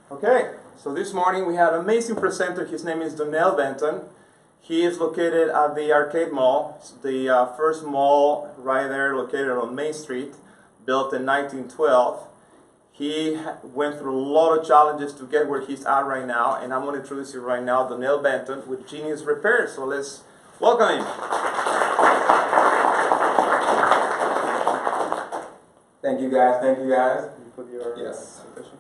Okay, so this morning we had an amazing presenter. His name is Donnell Benton. He is located at the Arcade Mall. It's the first mall right there located on Main Street, built in 1912. He went through a lot of challenges to get where he's at right now, and I'm going to introduce you right now, Donnell Benton with Genius Repairs. So let's welcome him. Thank you guys, thank you guys. You put your Yes. presentation.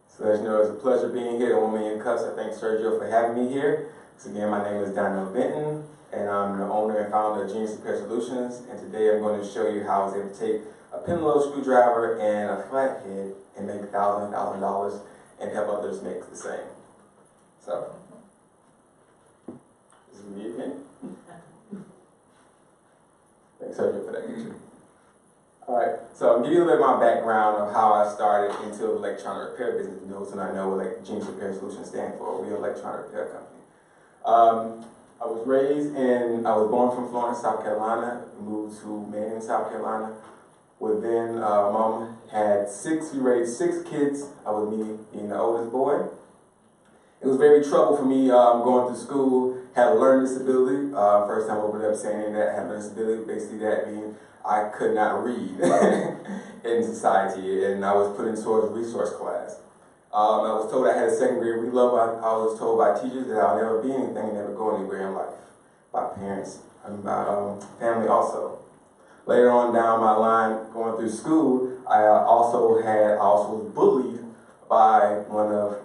So as you know, it's a pleasure being here at 1mccola. I thank Sergio for having me here. So again, my name is Donnell Benton, and I'm the owner and founder of Genius Repair Solutions. And today I'm going to show you how I was able to take a pin-load screwdriver and a flathead and make $1,000 and help others make the same. So, this is me again. Thanks Sergio for that picture. Alright, so I'll give you a little bit of my background of how I started into the electronic repair business. Those who know what Genius Repair Solutions stand for. We're an electronic repair company. I was born from Florence, South Carolina, moved to Manning, South Carolina. Within, mom had we raised 6 kids, with me being the oldest boy. It was very trouble for me going through school, had a learning disability. First time I opened up saying that I had a learning disability, basically that being I could not read in society, and I was put into a resource class. I was told I had a second grade read level. I was told by teachers that I'll never be anything and never go anywhere in life. By parents and by family also. Later on down my line, going through school, I also was bullied by one of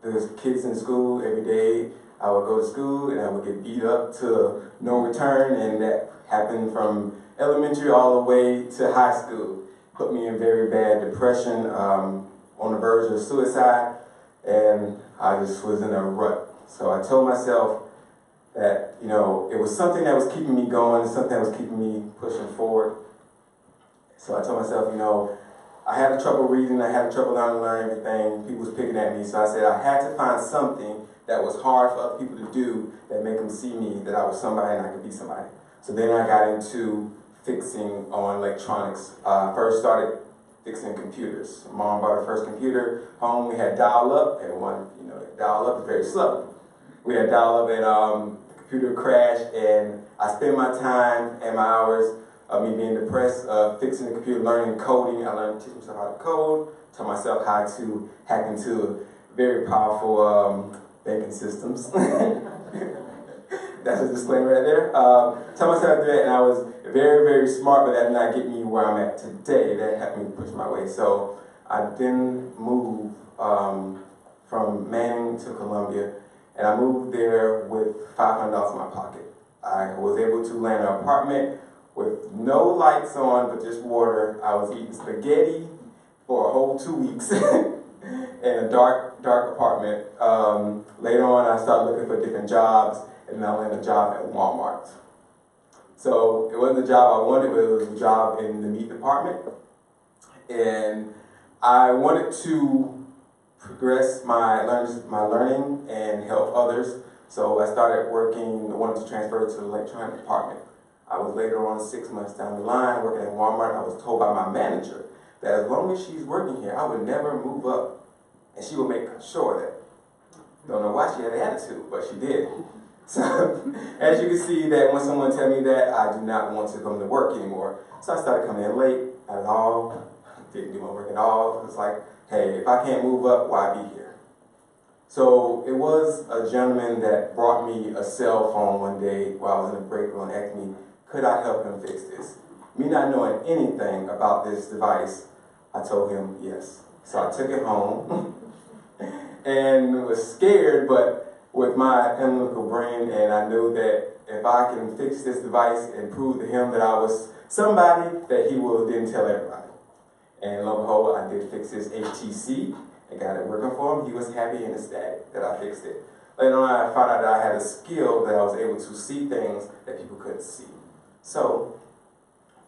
the kids in school. Every day I would go to school and I would get beat up to no return, and that happened from elementary all the way to high school. Put me in very bad depression, on the verge of suicide, and I just was in a rut. So I told myself that, it was something that was keeping me going, something that was keeping me pushing forward. So I told myself, I had trouble reading, I had trouble learning everything, people was picking at me, so I said I had to find something that was hard for other people to do that make them see me, that I was somebody and I could be somebody. So then I got into fixing on electronics. First started fixing computers. Mom bought her first computer home. We had dial-up, and dial-up is very slow. We had dial-up, and the computer crashed, and I spent my time and my hours of me being depressed, fixing the computer, learning coding. I learned to teach myself how to code, taught myself how to hack into very powerful banking systems. That's a disclaimer right there. Taught myself how to do that, and I was very, very smart, but that did not get me where I'm at today. That helped me push my way. So I then moved from Manning to Columbia, and I moved there with $500 in my pocket. I was able to land an apartment with no lights on, but just water. I was eating spaghetti for a whole 2 weeks in a dark apartment. Later on, I started looking for different jobs, and I landed a job at Walmart. So it wasn't the job I wanted, but it was a job in the meat department. And I wanted to progress my learning and help others. So I started wanted to transfer to the electronic department. I was later on 6 months down the line working at Walmart. I was told by my manager that as long as she's working here, I would never move up. And she would make sure that. Don't know why she had an attitude, but she did. So, as you can see, that when someone tells me that, I do not want to come to work anymore. So I started coming in late, not at all, didn't do my work at all. It's like, hey, if I can't move up, why be here? So it was a gentleman that brought me a cell phone one day while I was in a break room and asked me, could I help him fix this? Me not knowing anything about this device, I told him yes. So I took it home and was scared, but with my analytical brain, and I knew that if I can fix this device and prove to him that I was somebody, that he will then tell everybody. And lo and behold, I did fix his HTC and got it working for him. He was happy and ecstatic that I fixed it. Later on, I found out that I had a skill that I was able to see things that people couldn't see. So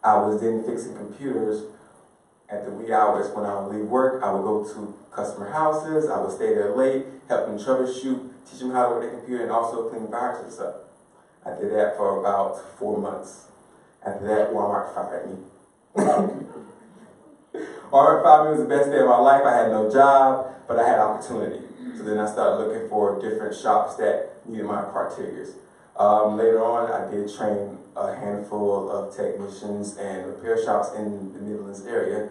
I was then fixing computers At the wee hours when I would leave work, I would go to customer houses, I would stay there late, help them troubleshoot, teach them how to work their computer, and also clean viruses up. I did that for about 4 months. After that, Walmart fired me. Walmart fired me was the best day of my life. I had no job, but I had opportunity. So then I started looking for different shops that needed my criteria. Later on, I did train a handful of technicians and repair shops in the Midlands area.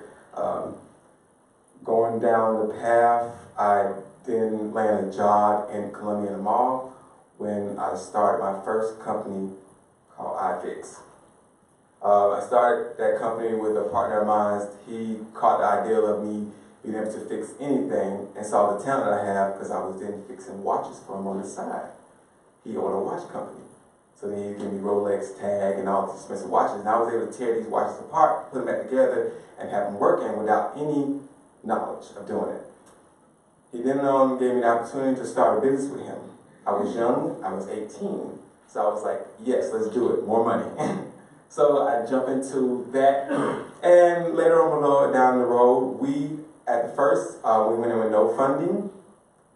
Going down the path, I then landed a job in Columbia Mall when I started my first company called iFix. I started that company with a partner of mine. He caught the idea of me being able to fix anything and saw the talent I have because I was then fixing watches for him on the side. He owned a watch company. So then he gave me Rolex, Tag, and all these expensive watches. And I was able to tear these watches apart, put them back together, and have them working without any knowledge of doing it. He then gave me the opportunity to start a business with him. I was young, I was 18. So I was like, yes, let's do it, more money. So I jumped into that. And later on down the road, at first, we went in with no funding.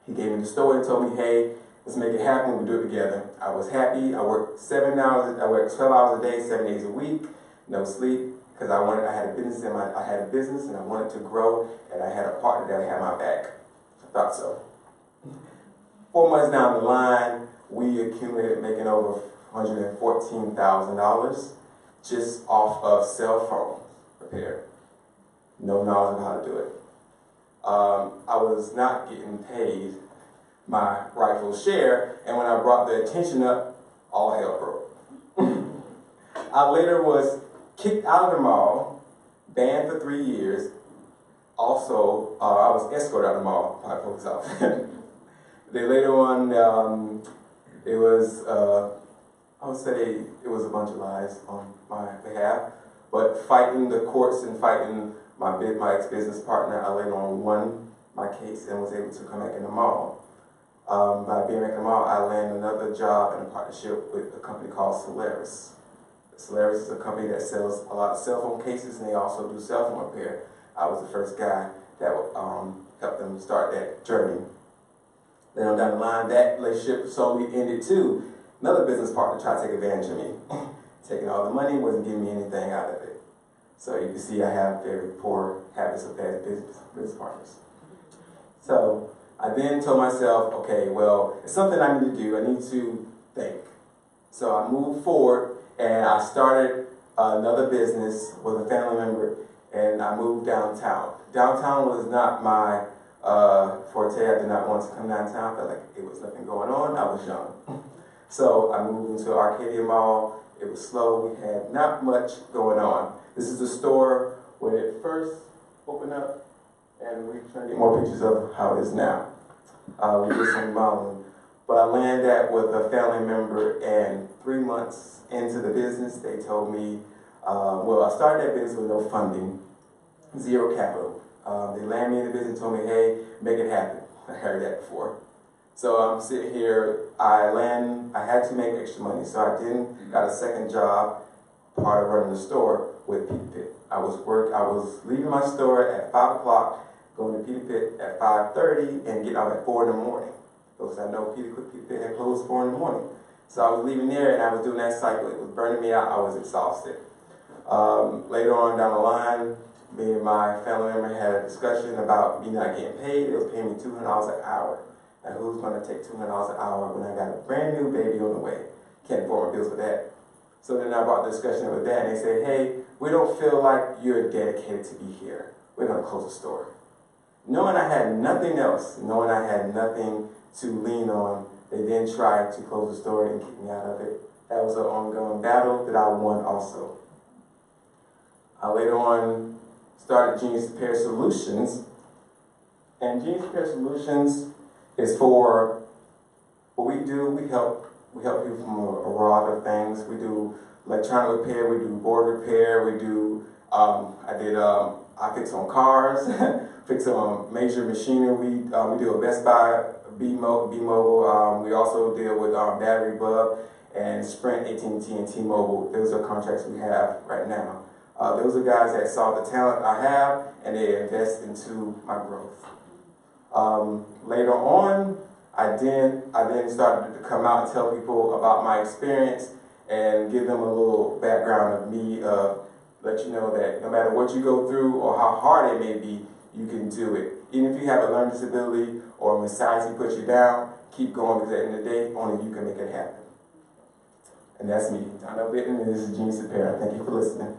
He gave me the store and told me, hey, let's make it happen, we'll do it together. I was happy. I worked 12 hours a day, 7 days a week, no sleep, because I had a business and I wanted to grow, and I had a partner that had my back. I thought so. 4 months down the line, we accumulated making over $114,000 just off of cell phone repair. No knowledge of how to do it. I was not getting paid my rightful share, and when I brought the attention up, all hell broke. I later was kicked out of the mall, banned for 3 years. Also, I was escorted out of the mall, probably focus off. Then later on, it was, I would say it was a bunch of lies on my behalf, but fighting the courts and fighting my ex-business partner, I later on won my case and was able to come back in the mall. By being back in the mall, I landed another job in a partnership with a company called Solaris. Solaris is a company that sells a lot of cell phone cases, and they also do cell phone repair. I was the first guy that helped them start that journey. Then on down the line, that relationship slowly ended too. Another business partner tried to take advantage of me. Taking all the money, wasn't giving me anything out of it. So you can see I have very poor habits of bad business partners. So I then told myself, okay, well, it's something I need to do. I need to think. So I moved forward and I started another business with a family member, and I moved downtown. Downtown was not my forte. I did not want to come downtown. I felt like it was nothing going on. I was young. So I moved into Arcadia Mall. It was slow. We had not much going on. This is the store when it first opened up, and we're trying to get more pictures of how it is now. We did some modeling. But I landed that with a family member, and 3 months into the business, they told me, well, I started that business with no funding, zero capital. They landed me in the business and told me, hey, make it happen. I heard that before. So I'm sitting here, I had to make extra money, so I then got a second job, part of running the store with Pita Pit. I was leaving my store at 5 o'clock, going to Pita Pit at 5:30, and getting out at 4 in the morning. Because I know Pita Pit had closed at 4 in the morning. So I was leaving there and I was doing that cycle. It was burning me out, I was exhausted. Later on down the line, me and my family member had a discussion about me not getting paid. It was paying me $200 an hour. And who's going to take $200 an hour when I got a brand new baby on the way? Can't afford my bills for that. So then I brought the discussion with that, and they said, hey, we don't feel like you're dedicated to be here. We're going to close the store. Knowing I had nothing else, knowing I had nothing to lean on, they then tried to close the store and kick me out of it. That was an ongoing battle that I won also. I later on started Genius Repair Solutions, and Genius Repair Solutions is for what we do. We help people from a variety of things. We do electronic repair, we do board repair, we do, I fix on cars, fix on major machinery. We do a Best Buy, B-Mobile. We also deal with Battery Bub and Sprint, AT&T, and T-Mobile. Those are contracts we have right now. Those are guys that saw the talent I have and they invest into my growth. Later on, I then started to come out and tell people about my experience and give them a little background of me, let you know that no matter what you go through or how hard it may be, you can do it. Even if you have a learning disability or when society puts you down, keep going, because at the end of the day, only you can make it happen. And that's me, Donald Bitten, and this is Gene Sapera. Thank you for listening.